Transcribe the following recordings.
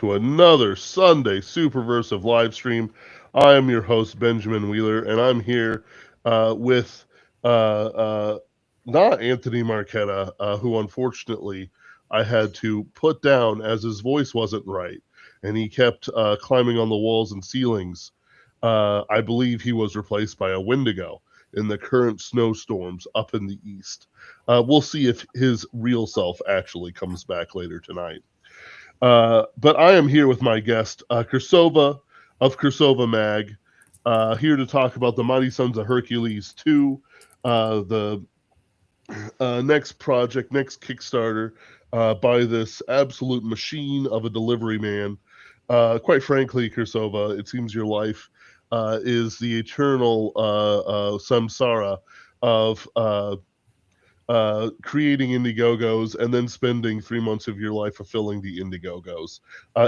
to another Sunday Superversive live stream. I am your host, Benjamin Wheeler, and I'm here with not Anthony Marchetta, who unfortunately I had to put down as his voice wasn't right, and he kept climbing on the walls and ceilings. I believe he was replaced by a Wendigo in the current snowstorms up in the east. We'll see if his real self actually comes back later tonight. But I am here with my guest, Kursova of Kursova Mag, here to talk about the Mighty Sons of Hercules 2, the next project, next Kickstarter by this absolute machine of a delivery man. Quite frankly, Kursova, it seems your life is the eternal samsara of creating Indiegogos and then spending 3 months of your life fulfilling the Indiegogos.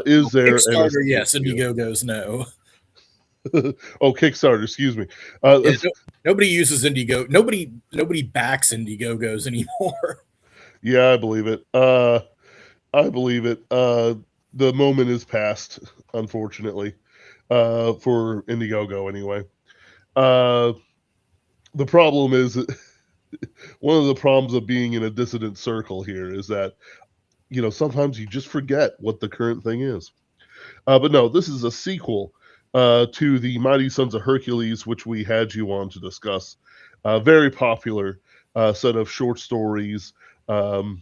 Is there an Kickstarter? Yes. Indiegogos? No. Oh, Kickstarter, excuse me. Yeah, nobody uses Indiegogo. Nobody backs Indiegogos anymore. Yeah, I believe it. I believe it. The moment is past, unfortunately, for Indiegogo anyway. The problem is one of the problems of being in a dissident circle here is that sometimes you just forget what the current thing is. But no, this is a sequel to the Mighty Sons of Hercules, which we had you on to discuss. Very popular set of short stories in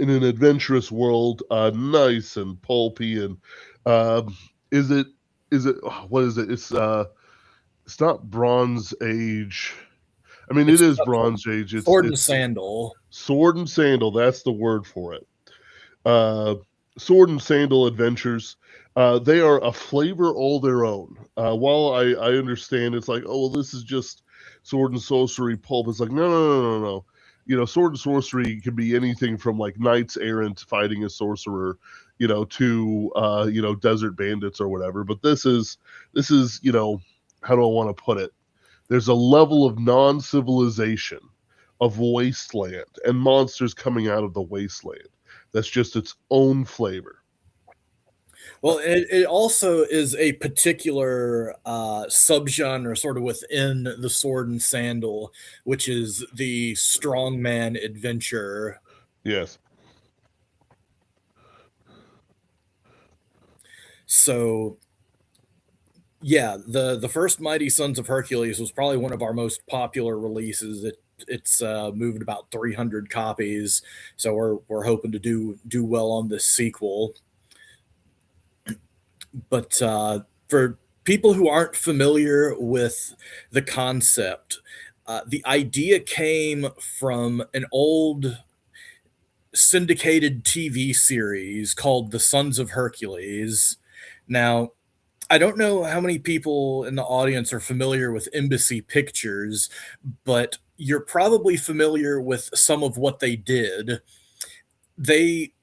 an adventurous world, nice and pulpy. And is it? What is it? It's not Bronze Age. I mean, it is Bronze Age. It's Sword and Sandal. Sword and Sandal. That's the word for it. Sword and Sandal adventures. They are a flavor all their own. While I understand it's like, oh, well, this is just sword and sorcery pulp. It's like, no. Sword and sorcery can be anything from like knights errant fighting a sorcerer, to desert bandits or whatever. But this is, how do I want to put it? There's a level of non-civilization, of wasteland, and monsters coming out of the wasteland. That's just its own flavor. Well, it also is a particular subgenre sort of within the Sword and Sandal, which is the strongman adventure. Yes. So, yeah, the first Mighty Sons of Hercules was probably one of our most popular releases. It's moved about 300 copies, so we're hoping to do well on this sequel. But for people who aren't familiar with the concept, the idea came from an old syndicated TV series called The Sons of Hercules. Now, I don't know how many people in the audience are familiar with Embassy Pictures, but you're probably familiar with some of what they did. They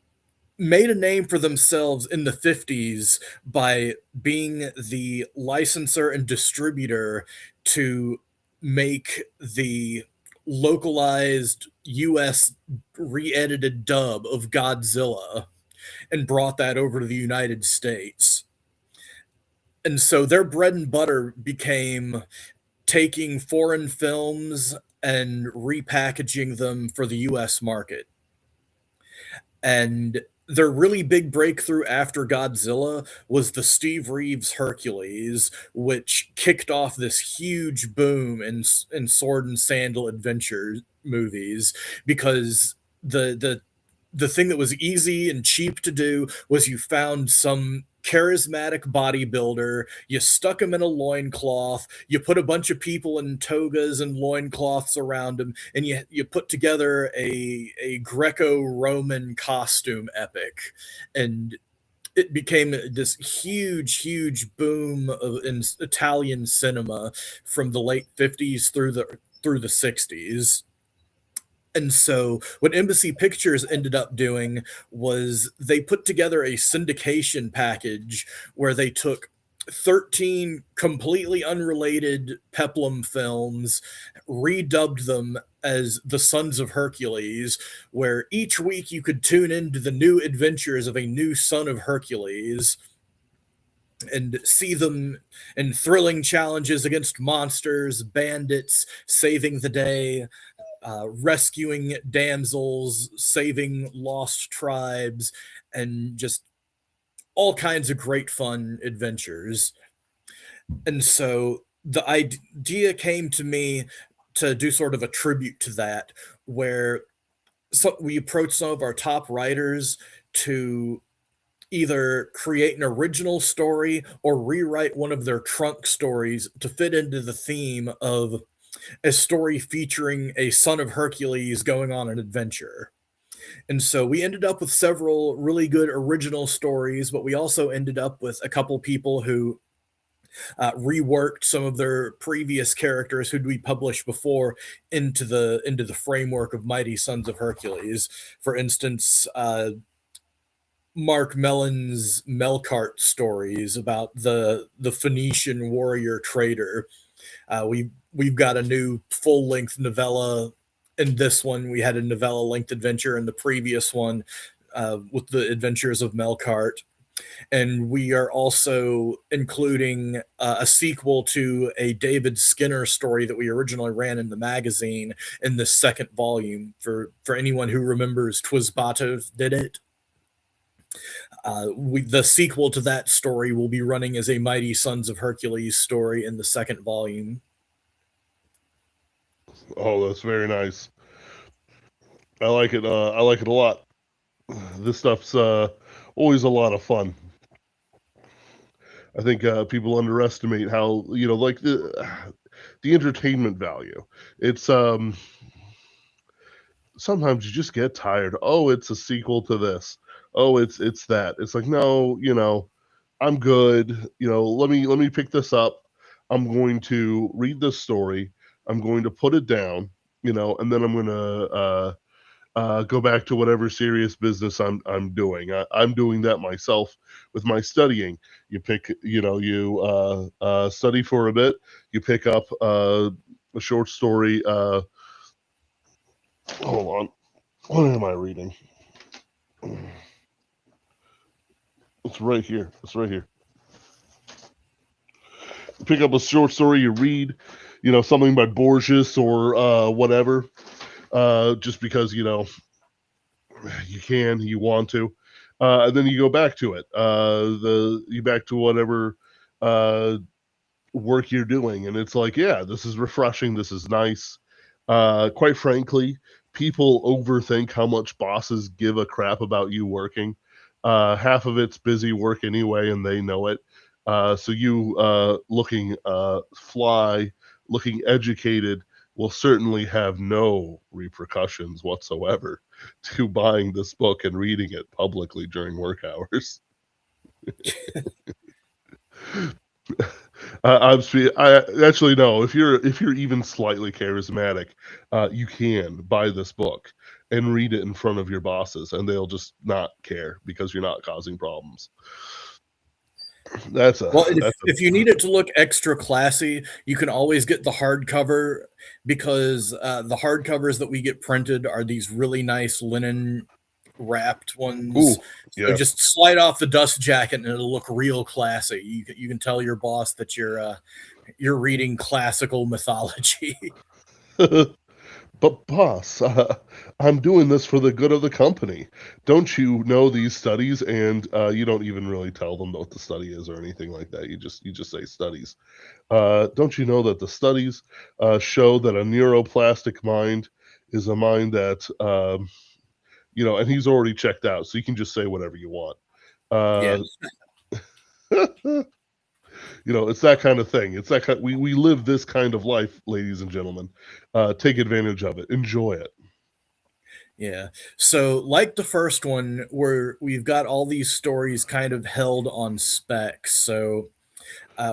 made a name for themselves in the 50s by being the licensor and distributor to make the localized US re-edited dub of Godzilla and brought that over to the United States. And so their bread and butter became taking foreign films and repackaging them for the US market. And their really big breakthrough after Godzilla was the Steve Reeves Hercules, which kicked off this huge boom in sword and sandal adventure movies because the thing that was easy and cheap to do was you found some charismatic bodybuilder, you stuck him in a loincloth, you put a bunch of people in togas and loincloths around him, and you put together a Greco-Roman costume epic. And it became this huge boom in Italian cinema from the late 50s through the 60s. And so, what Embassy Pictures ended up doing was they put together a syndication package where they took 13 completely unrelated peplum films, redubbed them as the Sons of Hercules, where each week you could tune into the new adventures of a new son of Hercules and see them in thrilling challenges against monsters, bandits, saving the day, rescuing damsels, saving lost tribes, and just all kinds of great fun adventures. And so the idea came to me to do sort of a tribute to that, where we approach some of our top writers to either create an original story or rewrite one of their trunk stories to fit into the theme of a story featuring a son of Hercules going on an adventure. And so we ended up with several really good original stories, but we also ended up with a couple people who reworked some of their previous characters who'd we published before into the framework of Mighty Sons of Hercules. For instance, Mark Mellon's Melkart stories about the Phoenician warrior trader. We've got a new full length novella in this one. We had a novella length adventure in the previous one with the adventures of Melkart. And we are also including a sequel to a David Skinner story that we originally ran in the magazine in the second volume. For anyone who remembers, Twas Batov did it. The sequel to that story will be running as a Mighty Sons of Hercules story in the second volume. Oh, that's very nice. I like it. I like it a lot. This stuff's always a lot of fun. I think people underestimate how like the entertainment value. It's sometimes you just get tired. Oh, it's a sequel to this. Oh, it's that. It's like no, I'm good. Let me pick this up. I'm going to read this story. I'm going to put it down. And then I'm going to go back to whatever serious business I'm doing. I'm doing that myself with my studying. You pick, you study for a bit. You pick up a short story. Hold on, what am I reading? It's right here. It's right here. You pick up a short story. You read, something by Borges or whatever. Just because you want to, and then you go back to it. You back to whatever uh, work you're doing, and it's like, yeah, this is refreshing. This is nice. Quite frankly, people overthink how much bosses give a crap about you working. Half of it's busy work anyway, and they know it. So you looking fly, looking educated, will certainly have no repercussions whatsoever to buying this book and reading it publicly during work hours. I actually no. If you're even slightly charismatic, you can buy this book and read it in front of your bosses, and they'll just not care because you're not causing problems. That's a Well, if, that's a if you need it to look extra classy, you can always get the hardcover because the hardcovers that we get printed are these really nice linen wrapped ones. ooh So yeah. just slide off the dust jacket and it'll look real classy. You can tell your boss that you're reading classical mythology. But boss, I'm doing this for the good of the company. Don't you know these studies? And you don't even really tell them what the study is or anything like that. You just say studies. Don't you know that the studies show that a neuroplastic mind is a mind that and he's already checked out, so you can just say whatever you want. Yeah. Uh, it's that kind of thing. It's that kind. We live this kind of life, ladies and gentlemen. Take advantage of it. Enjoy it. Yeah. So, like the first one, where we've got all these stories kind of held on specs. So,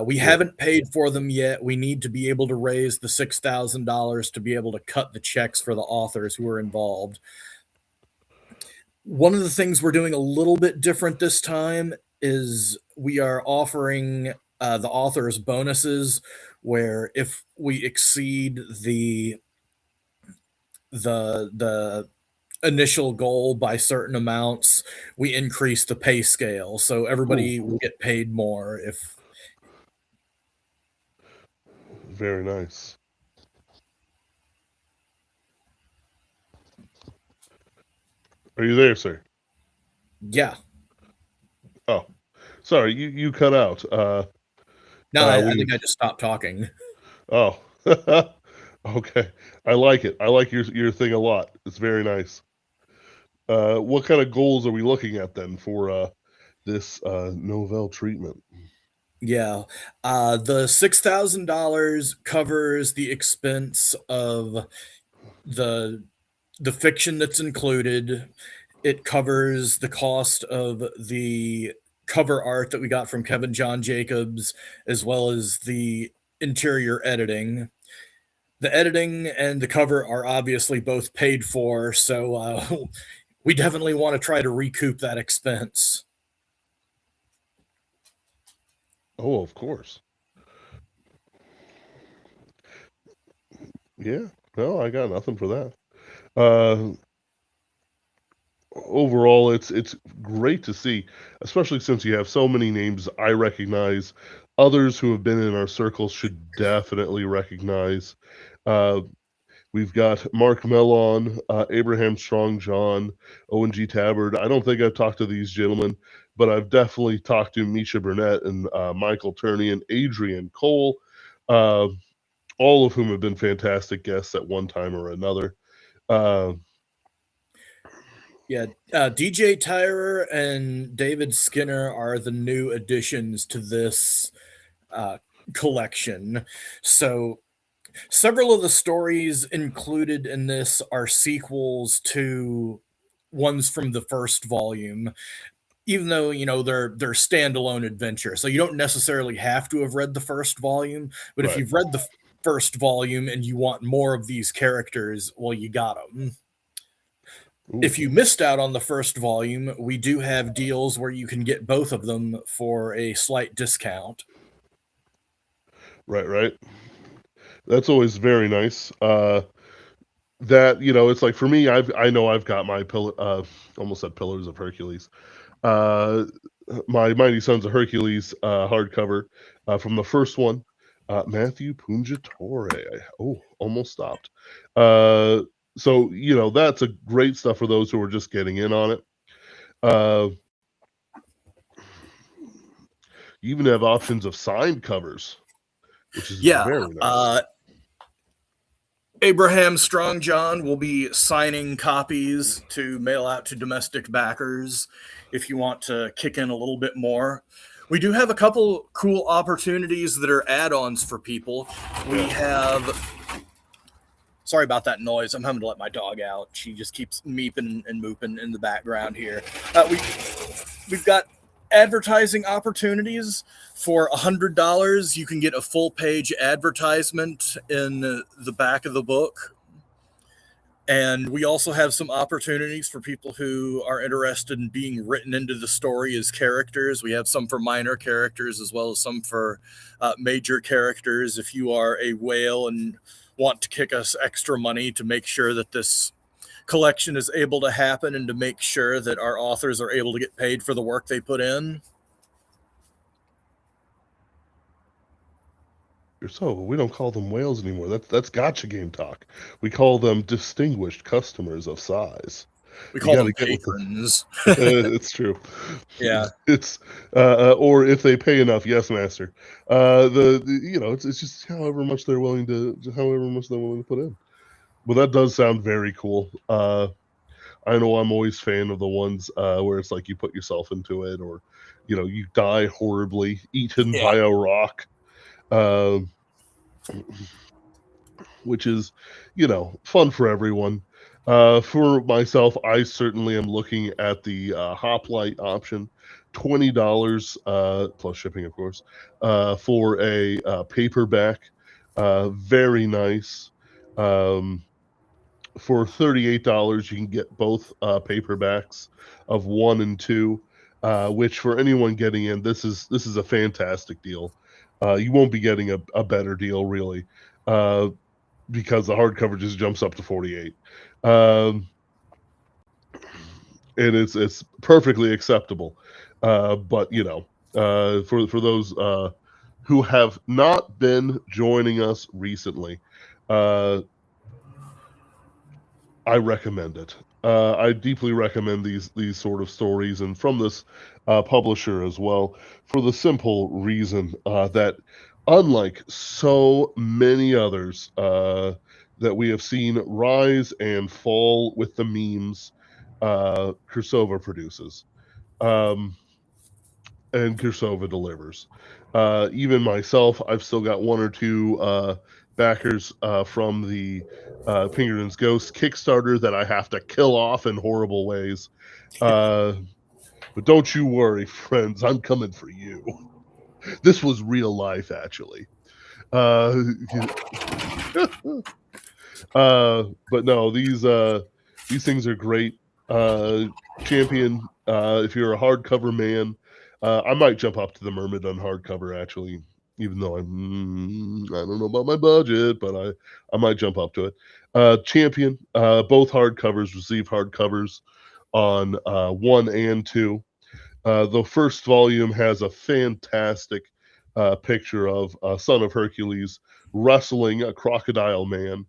we Yeah. haven't paid for them yet. We need to be able to raise the $6,000 to be able to cut the checks for the authors who are involved. One of the things we're doing a little bit different this time is we are offering the author's bonuses, where if we exceed the initial goal by certain amounts, we increase the pay scale, so Ooh, everybody will get paid more if. very nice. Are you there, sir? Yeah. Oh, sorry, you cut out. No, I We were. think I just stopped talking. Oh, okay. I like it. I like your thing a lot. It's very nice. What kind of goals are we looking at then for this Novell treatment? Yeah. The $6,000 covers the expense of the the fiction that's included. It covers the cost of the cover art that we got from Kevin John Jacobs, as well as the interior editing. The editing and the cover are obviously both paid for, so we definitely want to try to recoup that expense. Oh, of course. Yeah. No, I got nothing for that. Uh, Overall, it's great to see, especially since you have so many names I recognize. Others who have been in our circles should definitely recognize. Uh, we've got Mark Mellon, Abraham Strong John, Owen G. Tabard. I don't think I've talked to these gentlemen, but I've definitely talked to Misha Burnett and Michael Turney and Adrian Cole, uh, all of whom have been fantastic guests at one time or another. Uh, Yeah, DJ Tyrer and David Skinner are the new additions to this uh, collection. So, several of the stories included in this are sequels to ones from the first volume, even though they're standalone adventures. So you don't necessarily have to have read the first volume, but if right. you've read the first volume and you want more of these characters, well, you got them. Ooh, If you missed out on the first volume, we do have deals where you can get both of them for a slight discount. right, right. That's always very nice. That it's like for me, I know I've got my pillar. Almost said Pillars of Hercules. Uh, my Mighty Sons of Hercules hardcover from the first one. Matthew Punjatore. Oh, almost stopped. Uh, so that's a great stuff for those who are just getting in on it. Uh, you even have options of signed covers, which is Yeah, very nice. Abraham Strong John will be signing copies to mail out to domestic backers if you want to kick in a little bit more. We do have a couple cool opportunities that are add ons for people. We Yeah. have. Sorry about that noise. I'm having to let my dog out. She just keeps meeping and mooping in the background here. We've got advertising opportunities. For $100, you can get a full page advertisement in the back of the book. And we also have some opportunities for people who are interested in being written into the story as characters. We have some for minor characters as well as some for major characters. If you are a whale and want to kick us extra money to make sure that this collection is able to happen and to make sure that our authors are able to get paid for the work they put in. So we don't call them whales anymore. That's gotcha game talk. We call them distinguished customers of size. We You call got to them get with the. patrons. It's true. Yeah. It's or if they pay enough, yes, master. It's just however much they're willing to put in. Well, that does sound very cool. I know I'm always fan of the ones where it's like you put yourself into it, or you die horribly, eaten Yeah. by a rock. Um, which is, fun for everyone. For myself, I certainly am looking at the hoplite option, $20 plus shipping, of course, for a paperback. Very nice. Um, for $38, you can get both paperbacks of one and two. Which for anyone getting in, this is a fantastic deal. You won't be getting a better deal really, uh, because the hardcover just jumps up to 48. Um, and it's perfectly acceptable. But for those who have not been joining us recently, uh, I recommend it. I deeply recommend these sort of stories, and from this publisher as well, for the simple reason that, unlike so many others that we have seen rise and fall with the memes, Kursova produces. Um, and Kursova delivers. Even myself, I've still got one or two backers from the Pinkerton's Ghost Kickstarter that I have to kill off in horrible ways. Uh, but don't you worry, friends, I'm coming for you. This was real life, actually. Uh, but no, these things are great. Uh, Champion, if you're a hardcover man, I might jump up to the Myrmidon hardcover actually, even though I don't know about my budget, but I might jump up to it. Champion, both hardcovers receive hardcovers on 1 and 2. The first volume has a fantastic picture of son of Hercules wrestling a crocodile man,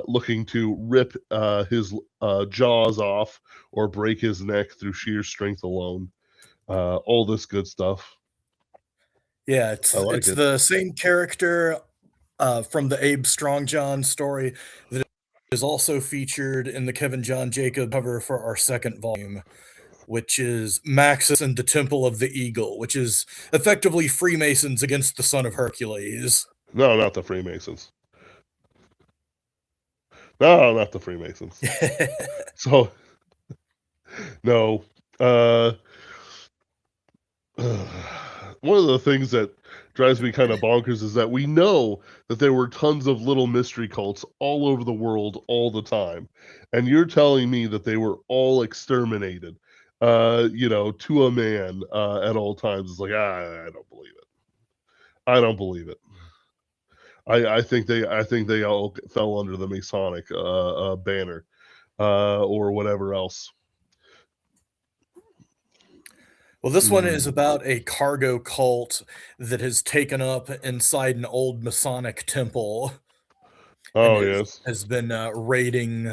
looking to rip his jaws off or break his neck through sheer strength alone. All this good stuff. Yeah, I like it's it. the same character from the Abe Strongjohn story that is also featured in the Kevin John Jacob cover for our second volume, which is Maxis and the Temple of the Eagle, which is effectively Freemasons against the Son of Hercules. No, not the Freemasons. No, not the Freemasons. So no. Uh, one of the things that drives me kind of bonkers is that we know that there were tons of little mystery cults all over the world all the time, and you're telling me that they were all exterminated, to a man at all times. It's like I don't believe it. I don't believe it. I think they all fell under the Masonic banner or whatever else. Well, this one is Mm. about a cargo cult that has taken up inside an old Masonic temple and Oh yes, has been raiding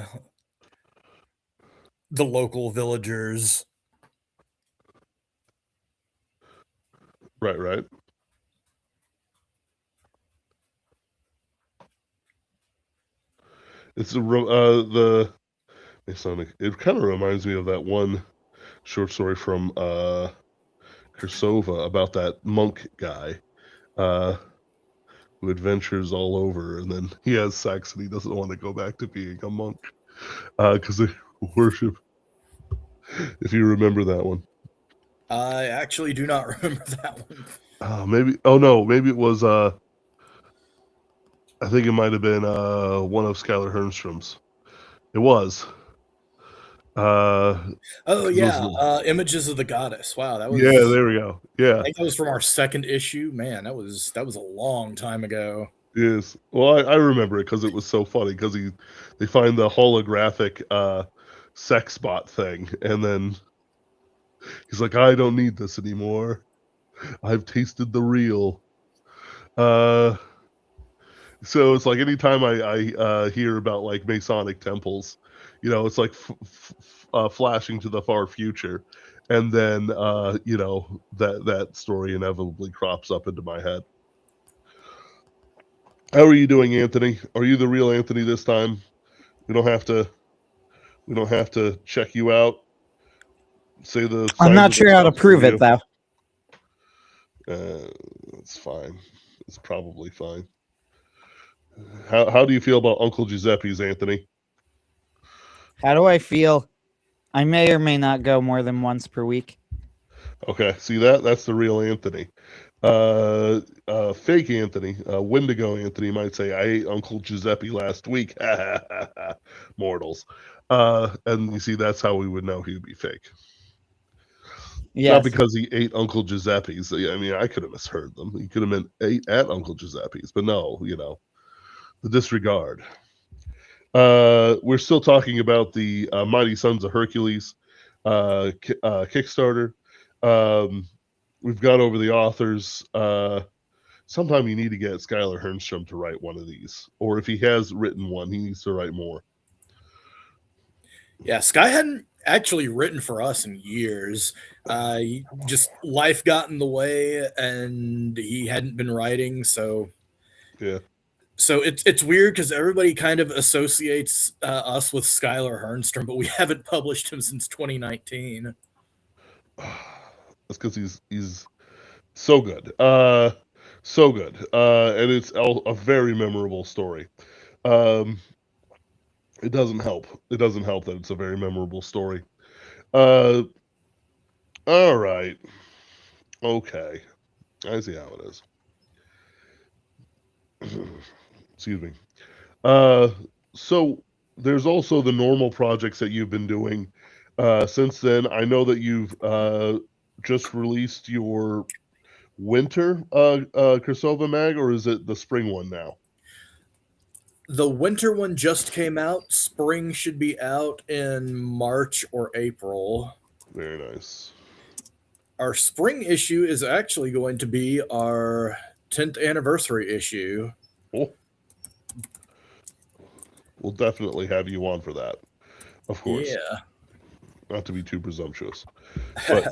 the local villagers. right, right. It's the Masonic. It kind of reminds me of that one short story from Kursova about that monk guy uh, who adventures all over, and then he has sex and he doesn't want to go back to being a monk because they worship. If you remember that one, I actually do not remember that one. maybe. Oh no, maybe it was. I think it might have been one of Skylar Hernstrom's. It was. Oh Because it was. yeah, Images of the Goddess. Wow, that Yeah, was there we go. I Yeah. think that was from our second issue. Man, that was a long time ago. Yes. Well, I remember it because it was so funny because they find the holographic sex bot thing, and then he's like, I don't need this anymore. I've tasted the real. Uh, so it's like anytime I hear about like Masonic temples, it's like flashing to the far future, and then that story inevitably crops up into my head. How are you doing, Anthony? Are you the real Anthony this time? We don't have to we don't have to check you out. Say the I'm not sizable sure how to stuff for prove it you. though. It's fine. It's probably fine. How do you feel about Uncle Giuseppe's, Anthony? How do I feel? I may or may not go more than once per week. Okay, see that's the real Anthony. Fake Anthony, Wendigo Anthony might say, "I ate Uncle Giuseppe last week." Mortals. And you see, that's how we would know he would be fake. Yes. Not because he ate Uncle Giuseppe's. I mean, I could have misheard them. He could have meant ate at Uncle Giuseppe's, but no, the disregard. We're still talking about the Mighty Sons of Hercules Kickstarter. Um, we've gone over the authors. Sometime you need to get Skylar Hernstrom to write one of these, or if he has written one, he needs to write more. Yeah, Sky hadn't actually written for us in years. Just life got in the way, and he hadn't been writing. Yeah. So it's weird because everybody kind of associates us with Skylar Hernstrom, but we haven't published him since 2019. That's because he's so good. So good. And it's a very memorable story. Um, it doesn't help. It doesn't help that it's a very memorable story. Uh, all right. Okay. I see how it is. Excuse me. Uh, so there's also the normal projects that you've been doing since then. I know that you've just released your winter Krasova mag, or is it the spring one now? The winter one just came out. Spring should be out in March or April. Very nice. Our spring issue is actually going to be our 10th anniversary issue. Oh, we'll definitely have you on for that, of course. Yeah. Not to be too presumptuous, but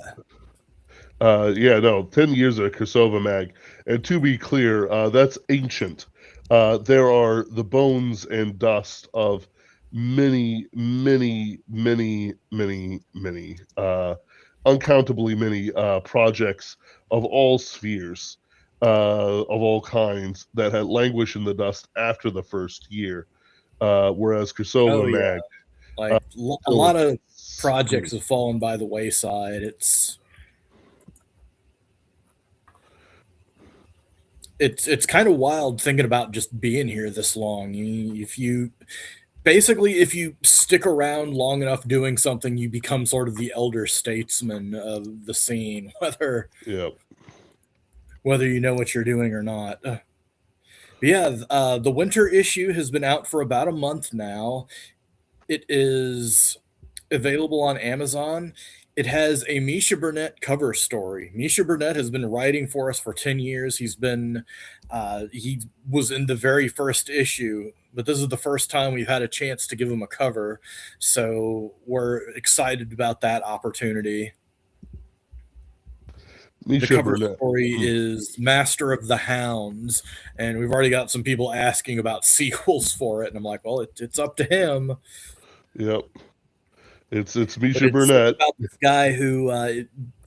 yeah, no, 10 years of Krasova mag, and to be clear, that's ancient. There are the bones and dust of many, many, many, many, many, uncountably many projects of all spheres, of all kinds that had languished in the dust after the first year. Whereas Oh Krasova yeah. mag, Like a still lot of projects have fallen by the wayside. It's kind of wild thinking about just being here this long. If you stick around long enough doing something, you become sort of the elder statesman of the scene, yeah, whether you know what you're doing or not. But yeah, the winter issue has been out for about a month now. It is available on Amazon. It has a Misha Burnett cover story. Misha Burnett has been writing for us for 10 years. He was in the very first issue, but this is the first time we've had a chance to give him a cover. So we're excited about that opportunity. The Misha cover Burnett. story is Master of the Hounds, and we've already got some people asking about sequels for it, and I'm like, well, it's up to him. Yep. It's But Misha it's Burnett. about this guy who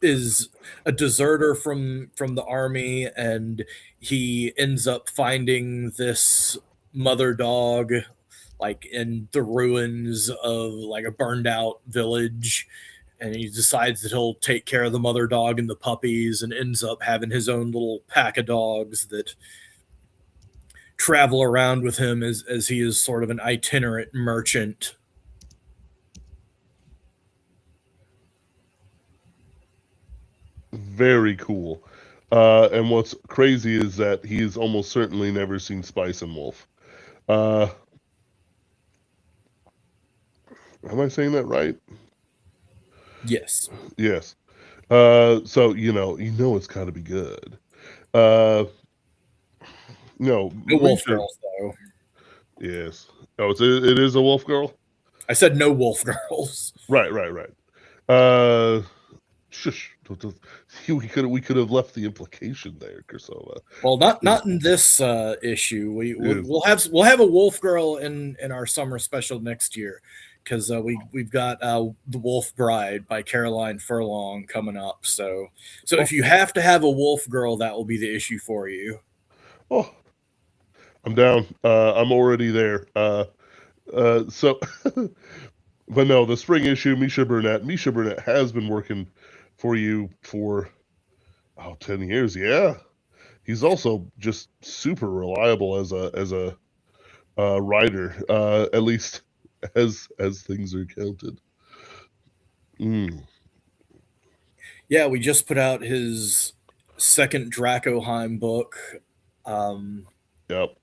is a deserter from the army, and he ends up finding this mother dog like in the ruins of like a burned out village, and he decides that he'll take care of the mother dog and the puppies, and ends up having his own little pack of dogs that travel around with him as he is sort of an itinerant merchant. Very cool. And what's crazy is that he's almost certainly never seen Spice and Wolf. Uh, am I saying that right? Yes. Yes. So it's got to be good. Uh, no, No wolf Misha. girls though. Yes. Oh, it is a wolf girl. I said no wolf girls. Right, right, right. Uh, shush. We could have left the implication there, Kursova. Well, not in this issue. Yes. We'll have a wolf girl in our summer special next year, because we've got the Wolf Bride by Caroline Furlong coming up. So if you have to have a wolf girl, that will be the issue for you. Oh, I'm down. I'm already there. So, but no, the spring issue, Misha Burnett. Misha Burnett has been working for you for 10 years. Yeah, he's also just super reliable as a writer. At least as things are counted. Mm. Yeah, we just put out his second Dracoheim book, um, Yep.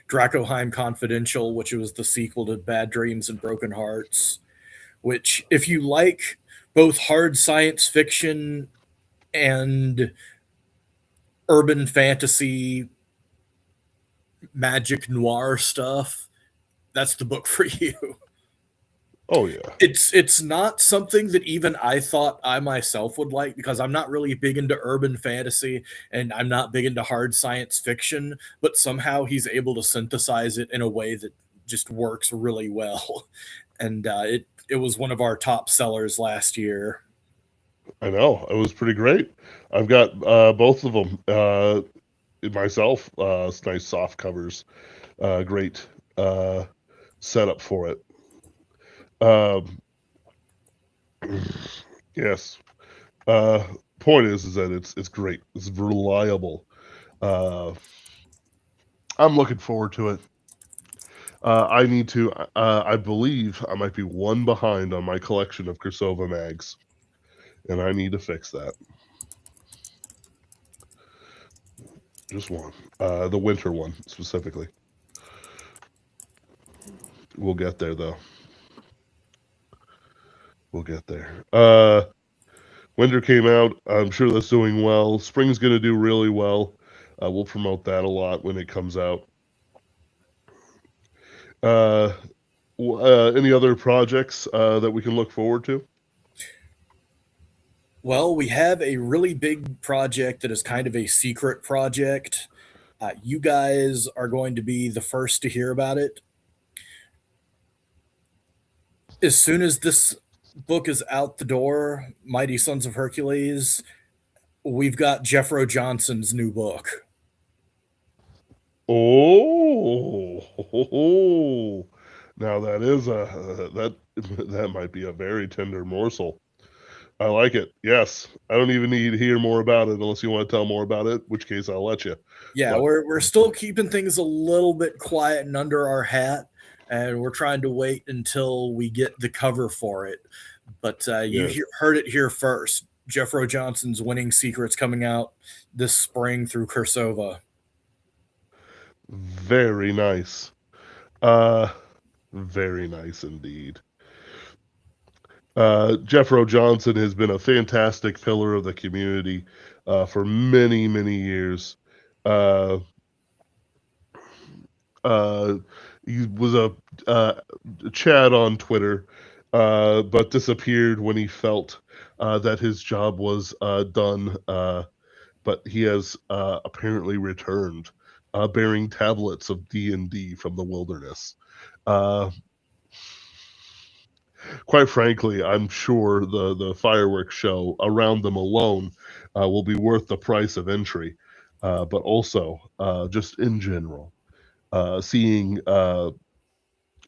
Dracoheim Confidential, which was the sequel to Bad Dreams and Broken Hearts. Which, if you like both hard science fiction and urban fantasy, magic noir stuff, that's the book for you. Oh yeah. It's not something that even I thought I myself would like because I'm not really big into urban fantasy and I'm not big into hard science fiction, but somehow he's able to synthesize it in a way that just works really well. And it was one of our top sellers last year. I know. It was pretty great. I've got both of them myself. It's nice soft covers. Great setup for it. Um, yes. Uh, Point is that it's great. It's reliable. Uh, I'm looking forward to it. I need to. I believe I might be one behind on my collection of Kursova mags, and I need to fix that. Just one. The winter one specifically. We'll get there though. We'll get there. Winter came out. I'm sure that's doing well. Spring's going to do really well. We'll promote that a lot when it comes out. Uh, any other projects that we can look forward to? Well, we have a really big project that is kind of a secret project. You guys are going to be the first to hear about it. As soon as this book is out the door, Mighty Sons of Hercules, we've got Jeffro Johnson's new book. Oh, now that is that that might be a very tender morsel. I like it. Yes, I don't even need to hear more about it unless you want to tell more about it. Which case I'll let you. Yeah, But we're still keeping things a little bit quiet and under our hat, and we're trying to wait until we get the cover for it. But yeah, heard it here first. Jeffro Johnson's Winning Secrets coming out this spring through Kursova. very nice. Uh, very nice indeed. Jeffro Johnson has been a fantastic pillar of the community for many, many years. Uh, uh, he was a Chad on Twitter, but disappeared when he felt that his job was done. But he has apparently returned, bearing tablets of D&D from the wilderness. Uh, quite frankly, I'm sure the fireworks show around them alone will be worth the price of entry. But also, just in general, seeing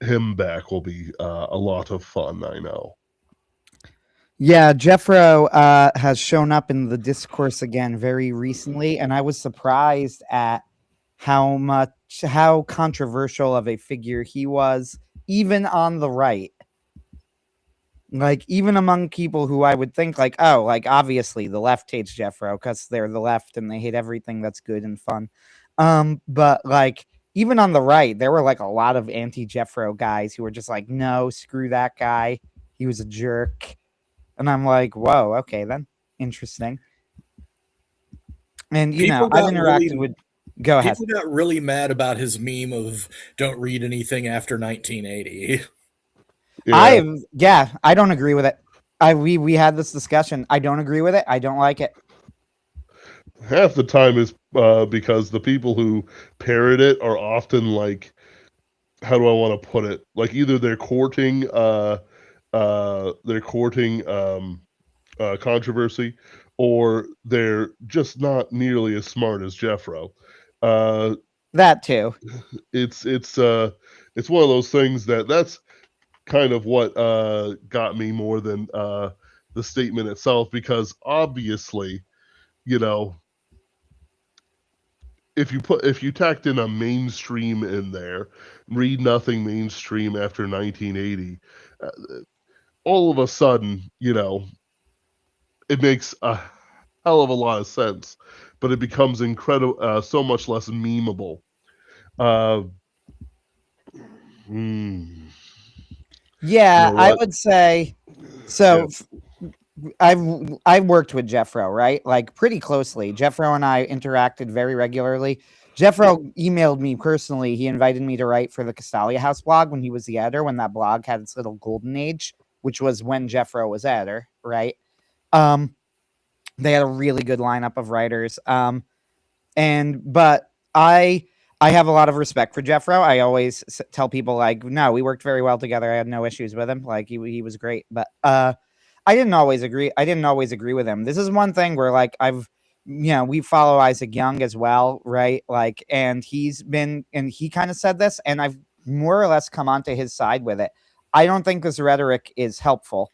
him back will be a lot of fun. I know. Yeah, Jeffro has shown up in the discourse again very recently, and I was surprised at how controversial of a figure he was, even on the right. Like, even among people who I would think, like, oh, like, obviously the left hates Jeffro because they're the left and they hate everything that's good and fun. But like, even on the right, there were like a lot of anti-Jeffro guys who were just like, no, screw that guy. He was a jerk. And I'm like, whoa, okay, then. Interesting. And, People I've got interacted really with. Go ahead. people got really mad about his meme of "Don't read anything after 1980." Yeah, I don't agree with it. We had this discussion. I don't agree with it. I don't like it. half the time is because the people who parrot it are often like, how do I want to put it? Like either they're courting controversy, or they're just not nearly as smart as Jeffro. Uh, That too. it's one of those things that's kind of what got me more than the statement itself, because obviously, you know, if you tacked in a mainstream in there, read nothing mainstream after 1980, uh, all of a sudden, it makes a hell of a lot of sense, but it becomes incredible, so much less memeable. Uh, hmm, you Yeah, know I what? would say Yeah, so. I've worked with Jeffro, right? Like pretty closely. Jeffro and I interacted very regularly. Jeffro emailed me personally. He invited me to write for the Castalia House blog when he was the editor, when that blog had its little golden age, which was when Jeffro was editor, right? Um, they had a really good lineup of writers. But I have a lot of respect for Jeffro. I always tell people like, no, we worked very well together. I had no issues with him. Like he was great, but I didn't always agree. I didn't always agree with him. This is one thing where like we follow Isaac Young as well, right? Like, and he kind of said this, and I've more or less come onto his side with it. I don't think this rhetoric is helpful,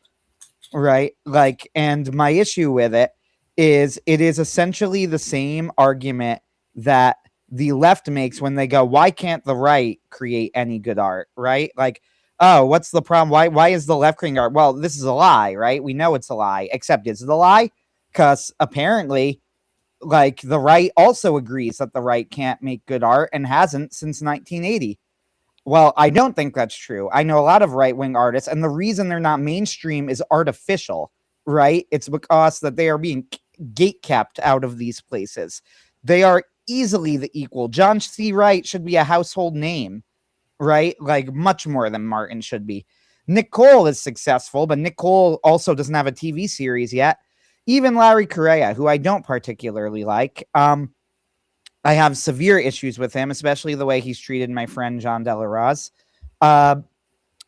right? Like, and my issue with it is essentially the same argument that the left makes when they go, why can't the right create any good art, right? Like, oh, what's the problem? Why is the left creating art? Well, this is a lie, right? We know it's a lie, except is it a lie? Because apparently, like, the right also agrees that the right can't make good art and hasn't since 1980. Well, I don't think that's true. I know a lot of right-wing artists, and the reason they're not mainstream is artificial, right? It's because that they are being gate kept out of these places. They are easily the equal. John C. Wright should be a household name, right? Like much more than Martin should be. Nick Cole is successful, but Nick Cole also doesn't have a TV series yet. Even Larry Correa, who I don't particularly like, I have severe issues with him, especially the way he's treated my friend John Delaraz. Uh,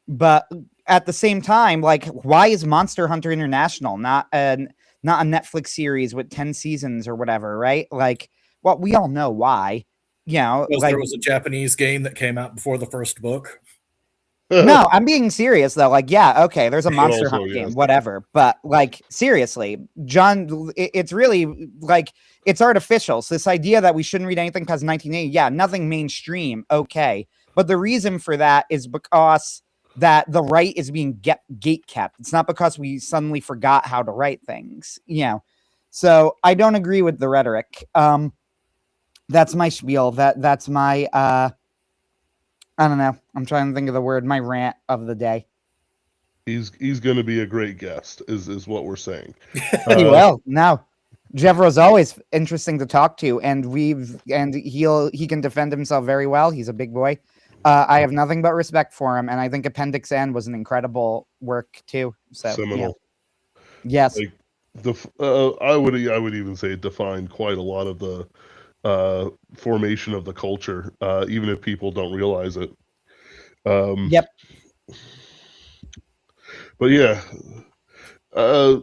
but at the same time, like, why is Monster Hunter International not a Netflix series with 10 seasons or whatever, right? Like, well, we all know why. Because Like, there was a Japanese game that came out before the first book. no, I'm being serious though. Like, yeah, okay, there's a but Monster also Hunter yes, game, whatever. But like, seriously, John, it's really like it's artificial. So this idea that we shouldn't read anything because 1980, yeah, nothing mainstream, okay. But the reason for that is because that the right is being gate kept. It's not because we suddenly forgot how to write things. So I don't agree with the rhetoric. That's my spiel. That's my I don't know. I'm trying to think of the word. My rant of the day. he's going to be a great guest, is what we're saying. He Uh, will. No. Jeffro's always interesting to talk to, and he can defend himself very well. He's a big boy. I have nothing but respect for him, and I think Appendix N was an incredible work too. So yeah. Seminal. Yes. Like I would even say it defined quite a lot of the formation of the culture, even if people don't realize it. Yep. But yeah, uh,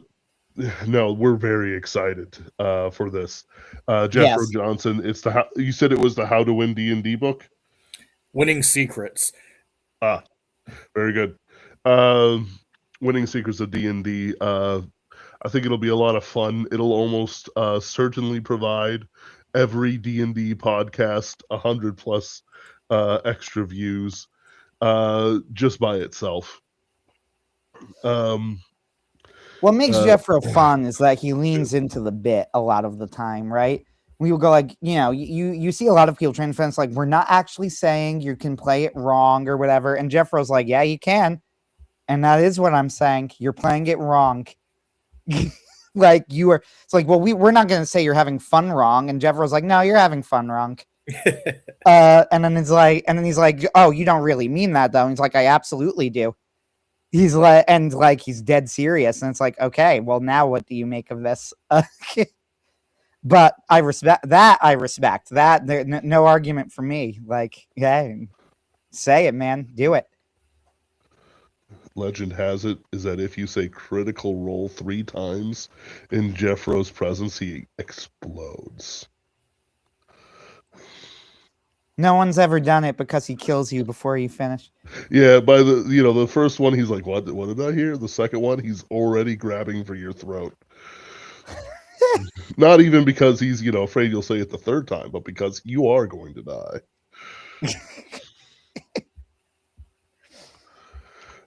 no, we're very excited for this. Jeffro Yes. Johnson. You said it was the How to Win D&D book. Winning Secrets. Ah, very good. Um, Winning Secrets of D&D. I think it'll be a lot of fun. It'll almost certainly provide every D&D podcast 100 plus extra views just by itself. Um, What makes uh, Jeffro fun is that he leans into the bit a lot of the time, right? We will go like, you see a lot of people trying to fence like, we're not actually saying you can play it wrong or whatever. And Jeffro's like, yeah, you can. And that is what I'm saying. You're playing it wrong. Like it's like, well, we're not going to say you're having fun wrong. And Jeffro's like, no, you're having fun wrong. And then he's like, oh, you don't really mean that though. And he's like, I absolutely do. He's like, he's dead serious. And it's like, okay, well, now what do you make of this? But I respect that. No argument for me. Like, yeah, say it, man. Do it. legend has it is that if you say critical role 3 times in Jeffro's presence, he explodes. No one's ever done it because he kills you before you finish. Yeah, by the first one, he's like, what did I hear? The second one, he's already grabbing for your throat. Not even because he's, afraid you'll say it the third time, but because you are going to die.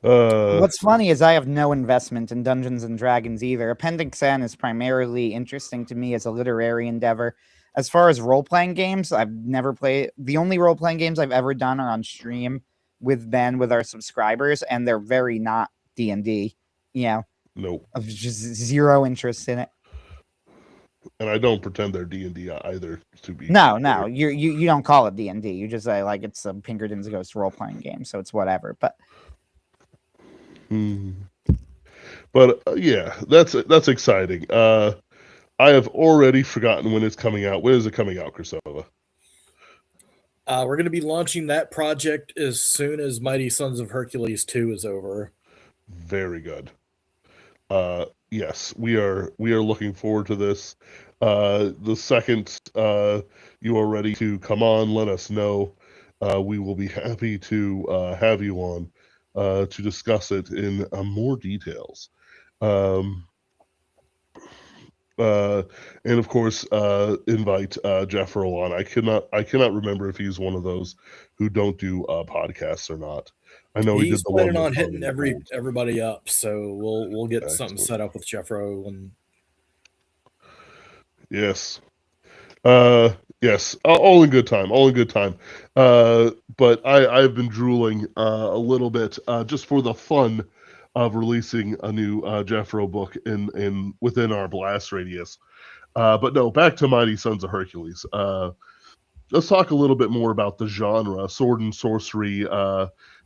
Uh, What's funny is I have no investment in Dungeons and Dragons either. Appendix N is primarily interesting to me as a literary endeavor. As far as role playing games, I've never played. The only role playing games I've ever done are on stream with Ben with our subscribers, and they're very not D&D. You know, nope. of just zero interest in it. And I don't pretend they're D&D either. To be No, clear. you don't call it D&D. You just say like it's a Pinkerton's Ghost role playing game, so it's whatever. But Hmm. But yeah, that's exciting. I have already forgotten when it's coming out. When is it coming out, Kursova? We're going to be launching that project as soon as Mighty Sons of Hercules 2 is over. Very good. Yes, we are looking forward to this. The second you are ready to come on, let us know. We will be happy to have you on to discuss it in more details. Um, and of course, invite Jeffro on. I cannot remember if he's one of those who don't do podcasts or not. I know he did He's the one planning with on hitting Harmony Gold. everybody up, so we'll get something Excellent. set up with Jeffro. And Yes. Yes, all in good time, all in good time. But I've been drooling a little bit just for the fun of releasing a new Jeffro book in within our blast radius. But no, back to Mighty Sons of Hercules. Let's talk a little bit more about the genre, sword and sorcery,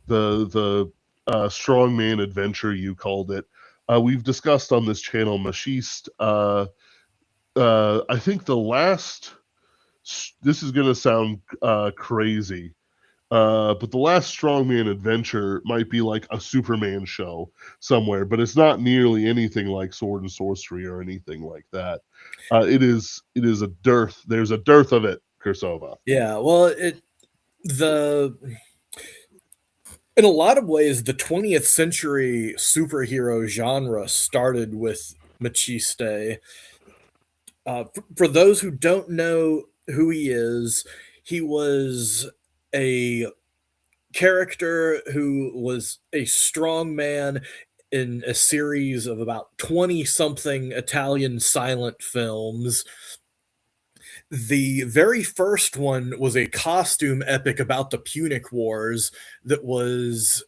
the strongman adventure you called it. We've discussed on this channel Machiste. I think the last. This is gonna sound crazy, but the last strongman adventure might be like a Superman show somewhere, but it's not nearly anything like Sword and Sorcery or anything like that. It is a dearth. There's a dearth of it, Kursova. yeah, well, the in a lot of ways, the 20th century superhero genre started with Machiste. For those who don't know who he was a character who was a strong man in a series of about 20 something Italian silent films. The very first one was a costume epic about the Punic Wars that was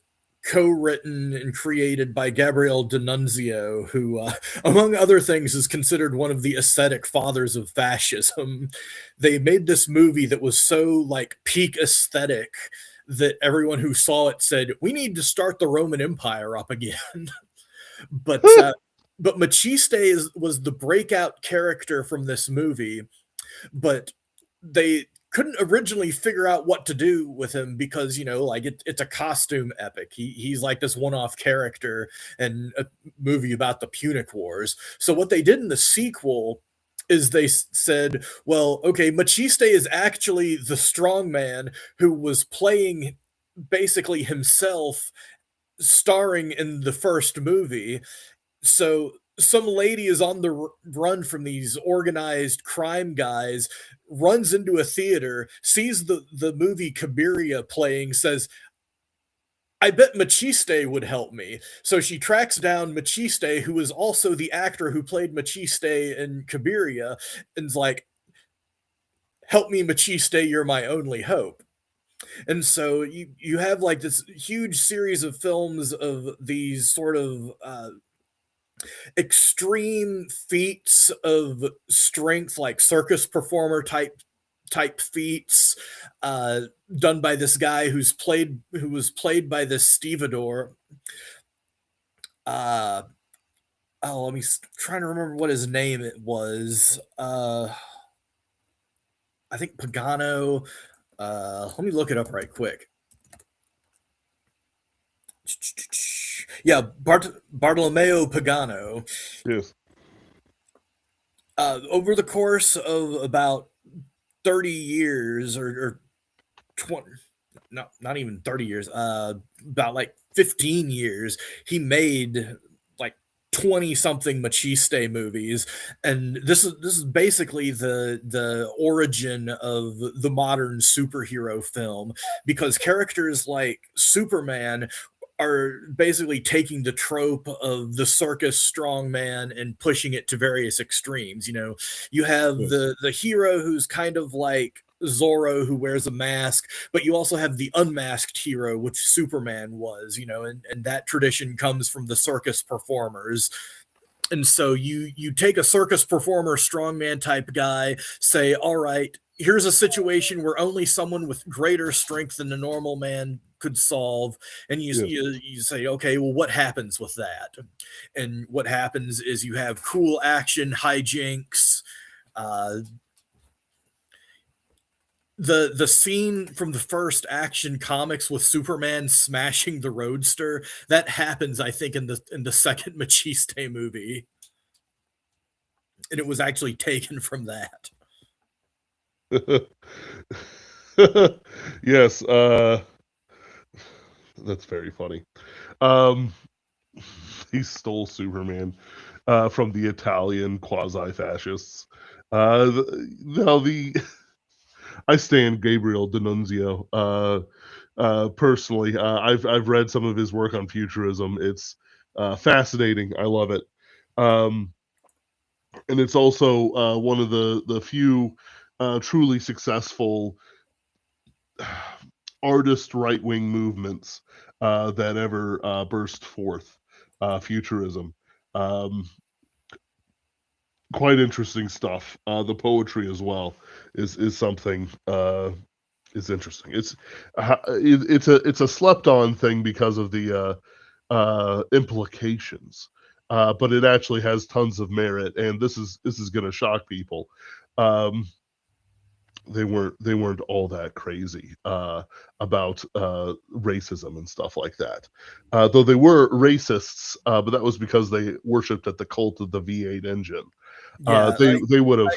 co-written and created by Gabriele D'Annunzio, who, among other things, is considered one of the aesthetic fathers of fascism. They made this movie that was so like peak aesthetic that everyone who saw it said, "We need to start the Roman Empire up again." but but Machiste was the breakout character from this movie, but they couldn't originally figure out what to do with him because like it's a costume epic. He's like this one-off character in a movie about the Punic Wars. So what they did in the sequel is they said, well, okay, Machiste is actually the strong man who was playing basically himself starring in the first movie. So some lady is on the run from these organized crime guys, runs into a theater, sees the movie Cabiria playing, says, "I bet Machiste would help me." So she tracks down Machiste, who is also the actor who played Machiste in Cabiria, and's like, "Help me, Machiste, you're my only hope." And so you have like this huge series of films of these sort of extreme feats of strength, like circus performer type feats, uh, done by this guy who was played by this stevedore. Uh, oh, trying to remember what his name it was. I think Pagano. Let me look it up right quick. Yeah, Bartolomeo Pagano. Yes. Over the course of about 30 years or 20, not even 30 years, about like 15 years, he made like 20 something Machiste movies. And this is basically the origin of the modern superhero film, because characters like Superman are basically taking the trope of the circus strongman and pushing it to various extremes. You know, you have Yes. the hero who's kind of like Zorro who wears a mask, but you also have the unmasked hero, which Superman was, you know, and that tradition comes from the circus performers. And so you take a circus performer strongman type guy, say, all right, here's a situation where only someone with greater strength than a normal man could solve, and Yes. you say, okay, well, what happens with that? And what happens is you have cool action hijinks. uh, the scene from the first Action Comics with Superman smashing the Roadster, that happens, I think, in the second Machiste movie, and it was actually taken from that. Yes, that's very funny. Um, he stole Superman from the Italian quasi-fascists. Now the I stand Gabriel D'Annunzio. Personally, I've read some of his work on futurism. It's fascinating. I love it. Um, and it's also one of the few truly successful artist right wing movements that ever burst forth. Futurism. Um, Quite interesting stuff. The poetry as well is something is interesting. It's a slept on thing because of the implications, but it actually has tons of merit. And this is going to shock people. Um, they weren't all that crazy about racism and stuff like that. Though they were racists, but that was because they worshipped at the cult of the V8 engine. Yeah, They would have.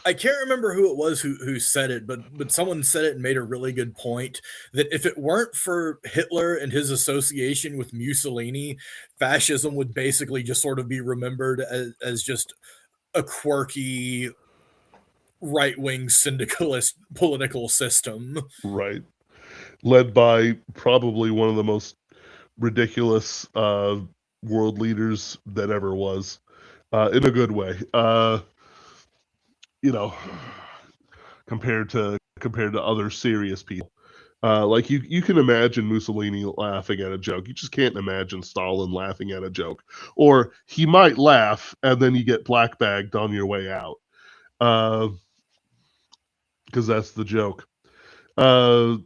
I can't remember who it was who said it, but someone said it and made a really good point that if it weren't for Hitler and his association with Mussolini, fascism would basically just sort of be remembered as just a quirky right wing syndicalist political system. Right, led by probably one of the most ridiculous world leaders that ever was, in a good way. You know, compared to other serious people. Like you can imagine Mussolini laughing at a joke. You just can't imagine Stalin laughing at a joke. Or he might laugh, and then you get black bagged on your way out, because that's the joke. Uh,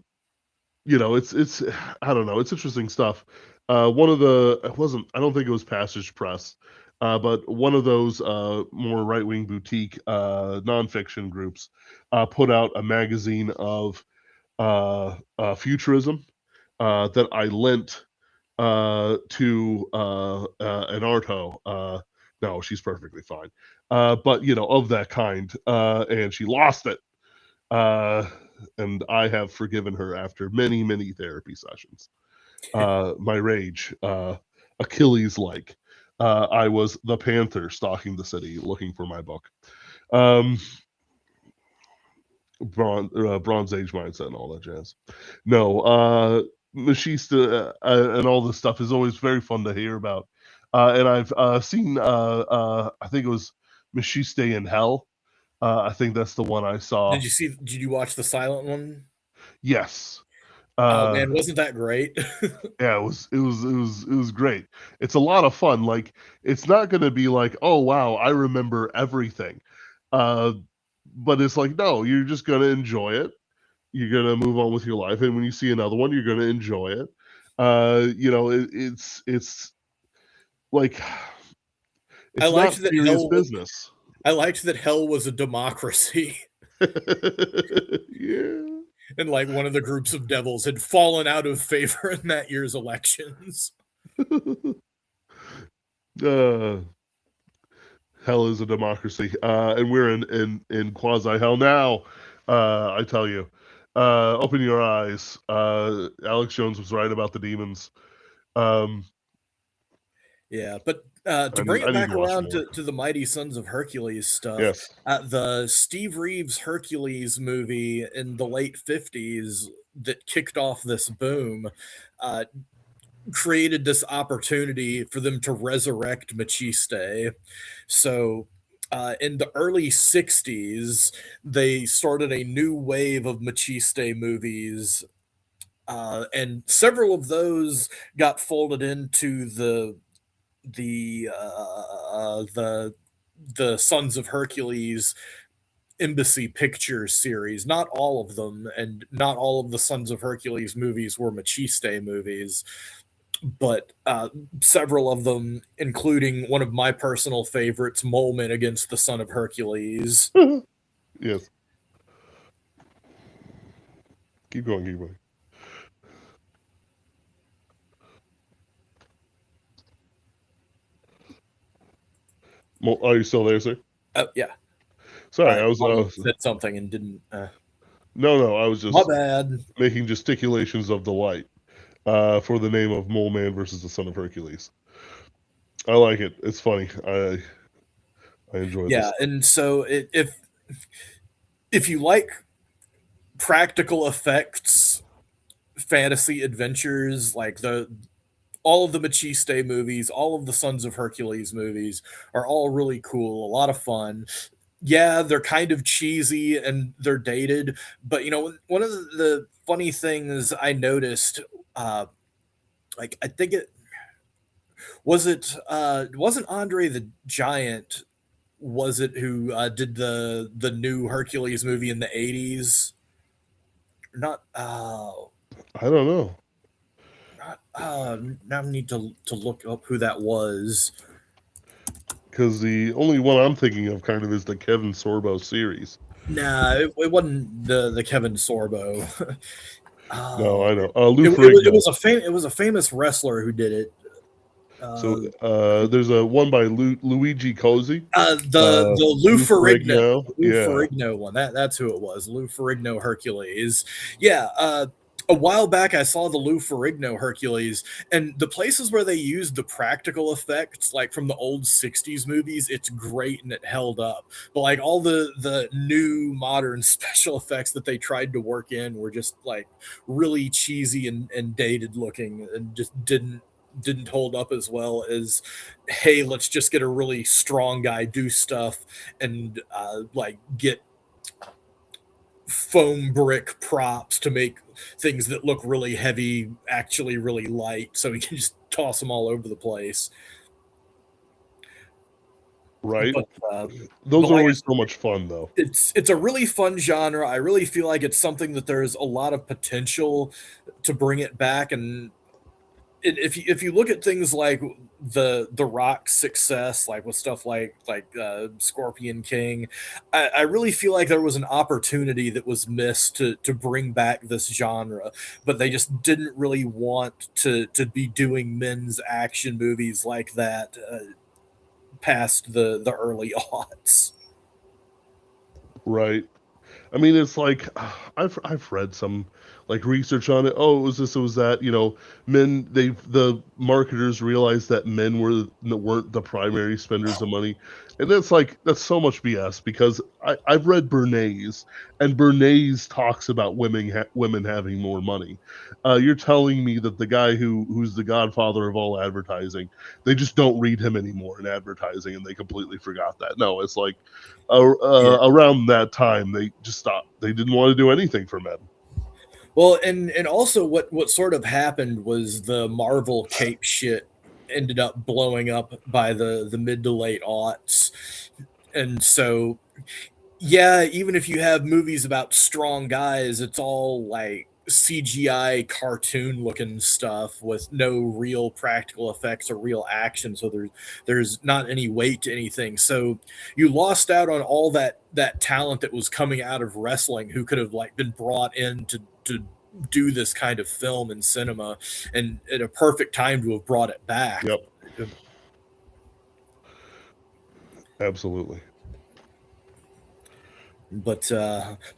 it's I don't know. It's interesting stuff. One of the it wasn't I don't think it was Passage Press, but one of those more right wing boutique nonfiction groups put out a magazine of futurism that I lent to an Arto. No, she's perfectly fine. But of that kind, and she lost it. Uh, and I have forgiven her after many, many therapy sessions. My rage, Achilles like. I was the panther stalking the city looking for my book. Um, Bronze Age mindset and all that jazz. No, Machista and all this stuff is always very fun to hear about. And I've seen, I think it was Machiste in Hell. I think that's the one I saw. Did you watch the silent one? Yes. Oh Uh, man, wasn't that great? yeah, it was great. It's a lot of fun. Like it's not going to be like, oh wow, I remember everything. Uh, but it's like, no, you're just going to enjoy it. You're gonna move on with your life, and when you see another one, you're gonna enjoy it. It's like I it's not liked that serious business. I liked that hell was a democracy. Yeah. And like one of the groups of devils had fallen out of favor in that year's elections. uh, Hell is a democracy, and we're in quasi hell now. I tell you, open your eyes. Alex Jones was right about the demons. Um, Yeah, but to I need bring I it need back to watch around more. to the Mighty Sons of Hercules stuff, Yes. the Steve Reeves Hercules movie in the late 50s that kicked off this boom, uh, created this opportunity for them to resurrect Machiste. So, in the early 60s, they started a new wave of Machiste movies, and several of those got folded into the uh, the the Sons of Hercules Embassy Pictures series. Not all of them, and not all of the Sons of Hercules movies were Machiste movies, but several of them, including one of my personal favorites, Mole Men Against the Son of Hercules. Yes. Keep going, keep going. Are you still there, sir? Oh yeah, Sorry, I I was. said something and didn't. No, I was My just bad. making gesticulations of delight for the name of Mole Man versus the Son of Hercules. I like it. It's funny. I enjoy Yeah, this. and so if you like practical effects, fantasy adventures, like the all of the Machiste movies, all of the Sons of Hercules movies are all really cool, a lot of fun. Yeah, they're kind of cheesy and they're dated, but one of the funny things I noticed, like I think it wasn't Andre the Giant, was it, who did the new Hercules movie in the 80s? Not I don't know not now I need to look up who that was. because the only one I'm thinking of kind of is the Kevin Sorbo series. Nah, it wasn't the Kevin Sorbo. No, Oh, I know. Lou it Ferrigno. was it was a famous wrestler who did it. So Uh, there's a one by Luigi Cosi. the Lou Lou Ferrigno, Ferrigno. Yeah, One. That's who it was. Lou Ferrigno Hercules. Yeah. A while back, I saw the Lou Ferrigno Hercules, and the places where they used the practical effects, like from the old '60s movies, it's great and it held up. But like all the new modern special effects that they tried to work in were just like really cheesy and dated looking, and just didn't hold up as well as, hey, let's just get a really strong guy do stuff and like get foam brick props to make things that look really heavy actually really light, so we can just toss them all over the place. right. But Those are like I always said, so much fun, though. it's a really fun genre. I really feel like it's something that there's a lot of potential to bring it back. And if you look at things like the Rock's success, like with stuff like Scorpion King, I really feel like there was an opportunity that was missed to bring back this genre, but they just didn't really want to be doing men's action movies like that past the early aughts. Right. I mean, it's like I've read some like research on it. Oh, it was this, it was that. The marketers realized that men weren't the primary spenders of money, and that's so much BS because I've read Bernays, and Bernays talks about women having more money. You're telling me that the guy who's the godfather of all advertising, they just don't read him anymore in advertising, and they completely forgot that. No, it's like Yeah. around that time they just stopped. They didn't want to do anything for men. Well, and also what sort of happened was the Marvel cape shit ended up blowing up by the mid to late aughts. And so yeah, even if you have movies about strong guys, it's all like CGI cartoon looking stuff with no real practical effects or real action. So there's not any weight to anything. So you lost out on all that talent that was coming out of wrestling, who could have like been brought in to do this kind of film and cinema, and at a perfect time to have brought it back. Yep, absolutely. But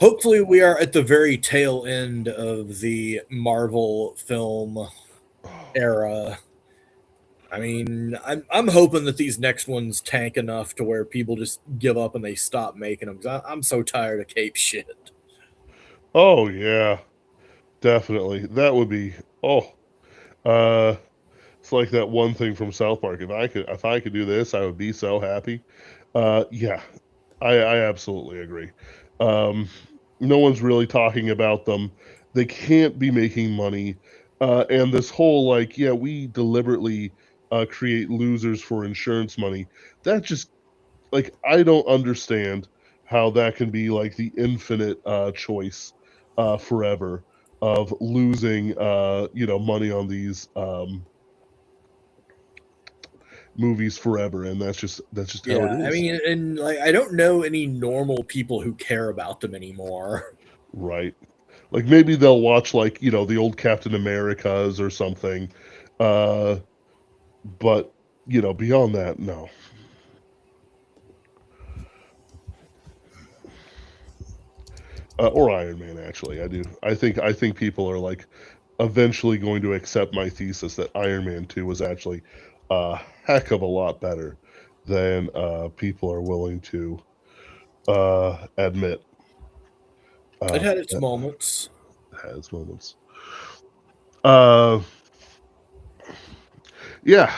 hopefully, we are at the very tail end of the Marvel film era. I mean, I'm hoping that these next ones tank enough to where people just give up and they stop making them, because I'm so tired of cape shit. Oh yeah, definitely. That would be. Oh, uh, It's like that one thing from South Park. If I could do this, I would be so happy. Yeah, I absolutely agree. Um, no one's really talking about them. They can't be making money. And this whole like, yeah, we deliberately create losers for insurance money. That just like I don't understand how that can be like the infinite choice forever of losing money on these movies forever, and that's just how it Yeah, I is. mean, and like I don't know any normal people who care about them anymore. Right. Like maybe they'll watch like, the old Captain Americas or something. Uh but beyond that, no. Or Iron Man actually. I think people are like eventually going to accept my thesis that Iron Man 2 was actually a heck of a lot better than people are willing to admit. It had its That moments. has moments. Uh Yeah,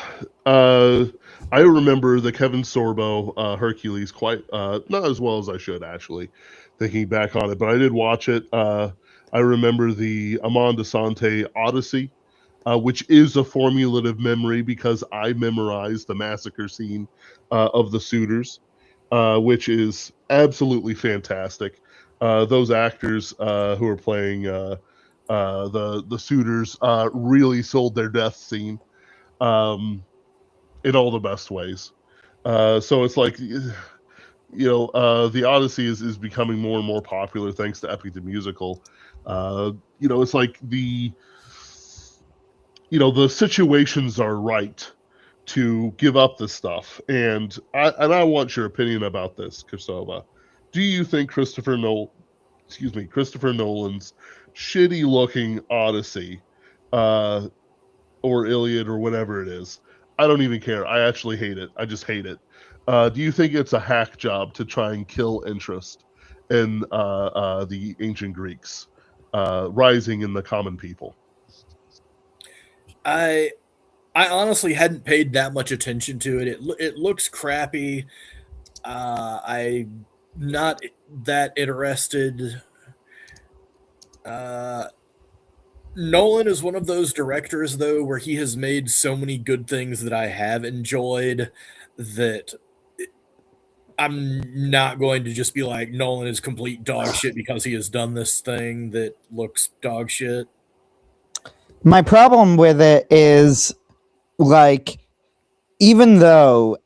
uh, I remember the Kevin Sorbo Hercules quite not as well as I should actually, thinking back on it, but I did watch it. I remember the Amon Desante Odyssey, which is a formulative memory because I memorized the massacre scene of the suitors, which is absolutely fantastic. Those actors who are playing the suitors really sold their death scene um, in all the best ways. So it's like the Odyssey is becoming more and more popular thanks to Epic the Musical. It's like the situations are right to give up this stuff, and I want your opinion about this, Kosova. Do you think Christopher Nolan's shitty looking Odyssey uh, or Iliad or whatever it is. I don't even care. I actually hate it. I just hate it. Do you think it's a hack job to try and kill interest in the ancient Greeks rising in the common people? I I honestly hadn't paid that much attention to it. It looks crappy. I'm not that interested. Uh, Nolan is one of those directors, though, where he has made so many good things that I have enjoyed that I'm not going to just be like Nolan is complete dog shit because he has done this thing that looks dog shit. My problem with it is like, even though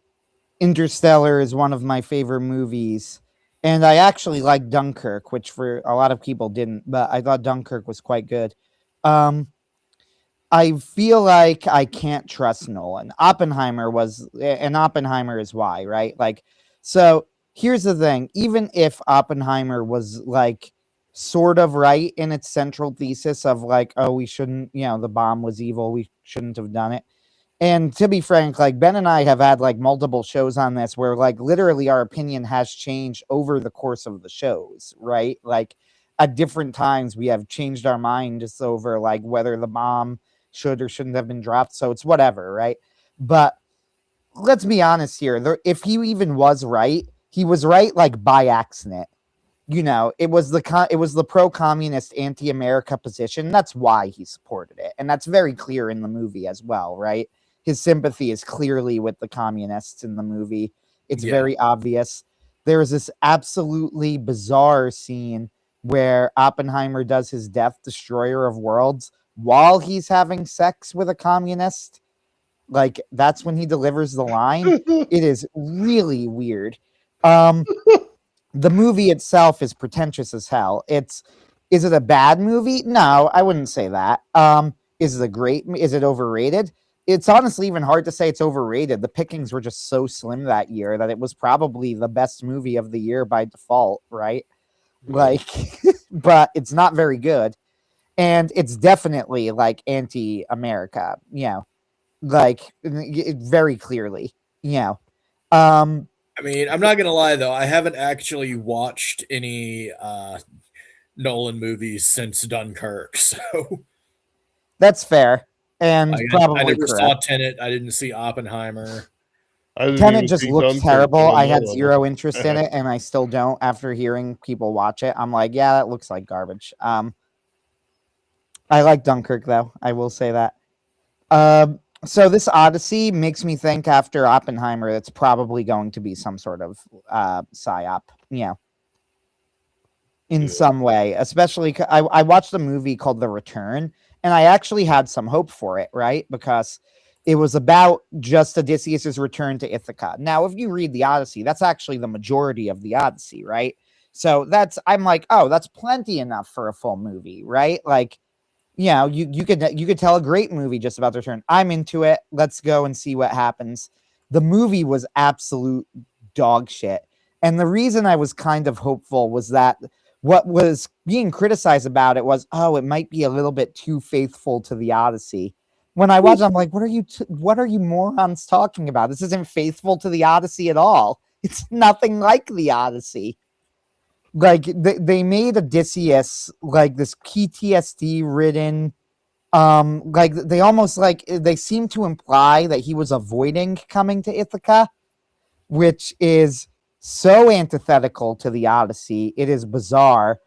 Interstellar is one of my favorite movies, and I actually like Dunkirk, which for a lot of people didn't, but I thought Dunkirk was quite good. Um, I feel like I can't trust Nolan. And Oppenheimer is why, right? Like, so here's the thing: even if Oppenheimer was like sort of right in its central thesis of like, oh, we shouldn't, the bomb was evil, we shouldn't have done it. And to be frank, like Ben and I have had like multiple shows on this where like literally our opinion has changed over the course of the shows, right? Like at different times we have changed our mind just over like whether the bomb should or shouldn't have been dropped. So it's whatever, right? But let's be honest here. If he even was right, he was right like by accident. It was the pro-communist anti-America position. That's why he supported it, and that's very clear in the movie as well, right? His sympathy is clearly with the communists in the movie. It's Yeah. very obvious. There is this absolutely bizarre scene where Oppenheimer does his Death Destroyer of Worlds while he's having sex with a communist. Like that's when he delivers the line. It is really weird. Um, the movie itself is pretentious as hell. Is it a bad movie? No, I wouldn't say that. Is it overrated? It's honestly even hard to say it's overrated. The pickings were just so slim that year that it was probably the best movie of the year by default, right? Yeah. Like, but it's not very good. And it's definitely like anti-America, like very clearly, you know. Um, I mean, I'm not gonna lie though, I haven't actually watched any Nolan movies since Dunkirk, so that's fair. and I probably never saw correct. Tenet. I didn't see Oppenheimer. I didn't Tenet even just see looks Dunkirk terrible. on I that had level. zero interest in it, and I still don't after hearing people watch it. I'm like, yeah, that looks like garbage. I like Dunkirk though. I will say that. So this Odyssey makes me think after Oppenheimer, that's probably going to be some sort of psyop, in Yeah. some way. Especially, I watched a movie called The Return, and I actually had some hope for it, right? Because it was about just Odysseus's return to Ithaca. Now, if you read the Odyssey, that's actually the majority of the Odyssey, right? So I'm like, oh, that's plenty enough for a full movie, right? Like, you could tell a great movie just about the return. I'm into it. Let's go and see what happens. The movie was absolute dog shit. And the reason I was kind of hopeful was that what was being criticized about it was, oh, it might be a little bit too faithful to the Odyssey. When I watched, I'm like, what are you morons talking about? This isn't faithful to the Odyssey at all. It's nothing like the Odyssey. Like they made Odysseus like this PTSD ridden, like they almost like they seem to imply that he was avoiding coming to Ithaca, which is so antithetical to the Odyssey. It is bizarre.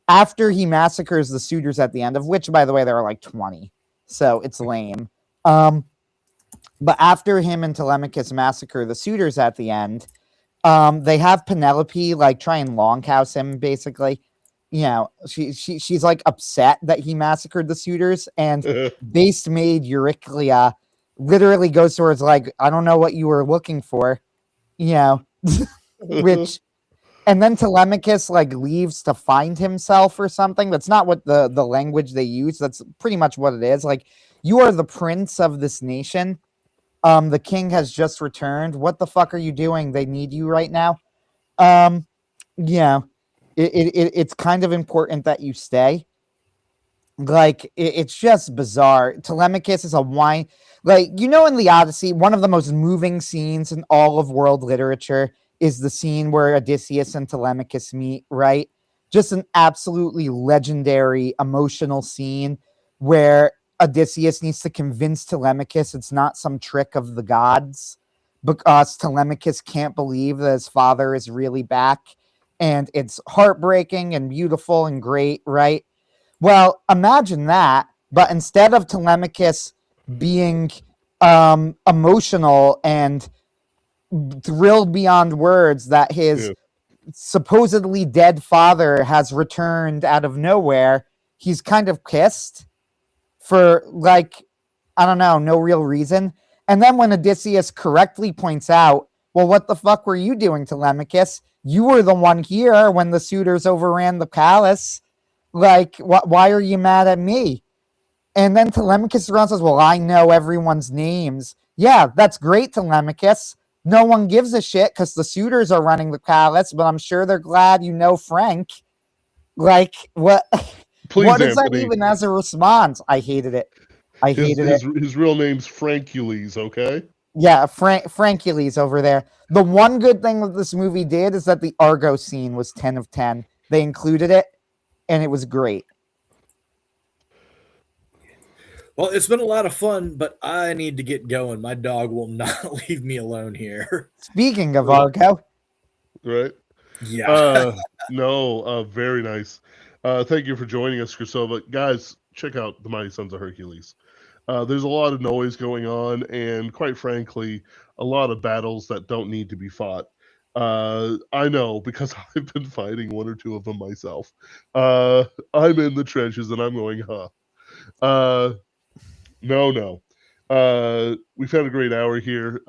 After he massacres the suitors at the end, of which, by the way, there are like 20, so it's lame. Um, but after him and Telemachus massacre the suitors at the end, they have Penelope like try and longhouse him, basically. She's like upset that he massacred the suitors, and base maid Euryclea literally goes towards like, I don't know what you were looking for, you know, which, and then Telemachus like leaves to find himself or something. That's not what the language they use. That's pretty much what it is. Like, you are the prince of this nation. The king has just returned. What the fuck are you doing? They need you right now. Um, yeah, it's kind of important that you stay. Like, it's just bizarre. Telemachus is a wine, like, in the Odyssey, one of the most moving scenes in all of world literature is the scene where Odysseus and Telemachus meet, right? Just an absolutely legendary emotional scene where Odysseus needs to convince Telemachus it's not some trick of the gods, because Telemachus can't believe that his father is really back, and it's heartbreaking and beautiful and great, right? Well, imagine that, but instead of Telemachus being emotional and thrilled beyond words that his Yeah. supposedly dead father has returned out of nowhere, he's kind of pissed for, like, I don't know, no real reason. And then when Odysseus correctly points out, well, what the fuck were you doing, Telemachus? You were the one here when the suitors overran the palace. Like, why are you mad at me? And then Telemachus around says, well, I know everyone's names. Yeah, that's great, Telemachus. No one gives a shit because the suitors are running the palace, but I'm sure they're glad you know Frank. Like, what? Please, What is that Anthony. even as a response? I hated it. I His hated it. his his real name's Frankules, okay? Yeah, Frankules over there. The one good thing that this movie did is that the Argo scene was 10 of 10. They included it, and it was great. Well, it's been a lot of fun, but I need to get going. My dog will not leave me alone here. Speaking of Argo, Right? Yeah. Uh no, very nice. Thank you for joining us, Chrisova. Guys, check out the Mighty Sons of Hercules. There's a lot of noise going on, and quite frankly, a lot of battles that don't need to be fought. I know because I've been fighting one or two of them myself. I'm in the trenches and I'm going, huh. Uh, no, no. We've had a great hour here.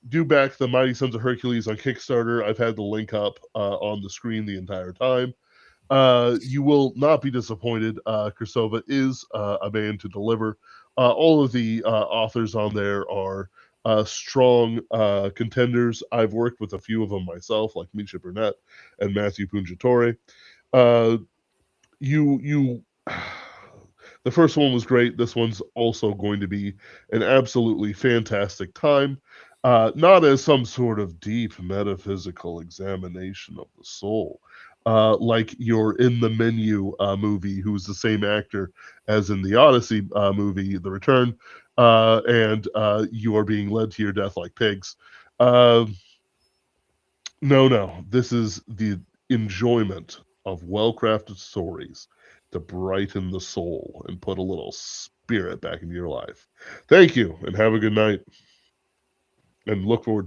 Do back the Mighty Sons of Hercules on Kickstarter. I've had the link up on the screen the entire time. You will not be disappointed. Krasova is a man to deliver. All of the authors on there are strong contenders. I've worked with a few of them myself, like Misha Burnett and Matthew Punjatore. Uh, you the first one was great. This one's also going to be an absolutely fantastic time. Not as some sort of deep metaphysical examination of the soul, like you're in the Menu movie, who's the same actor as in the Odyssey movie, The Return, and you are being led to your death like pigs. Uh, no. This is the enjoyment of well-crafted stories to brighten the soul and put a little spirit back into your life. Thank you, and have a good night. And look forward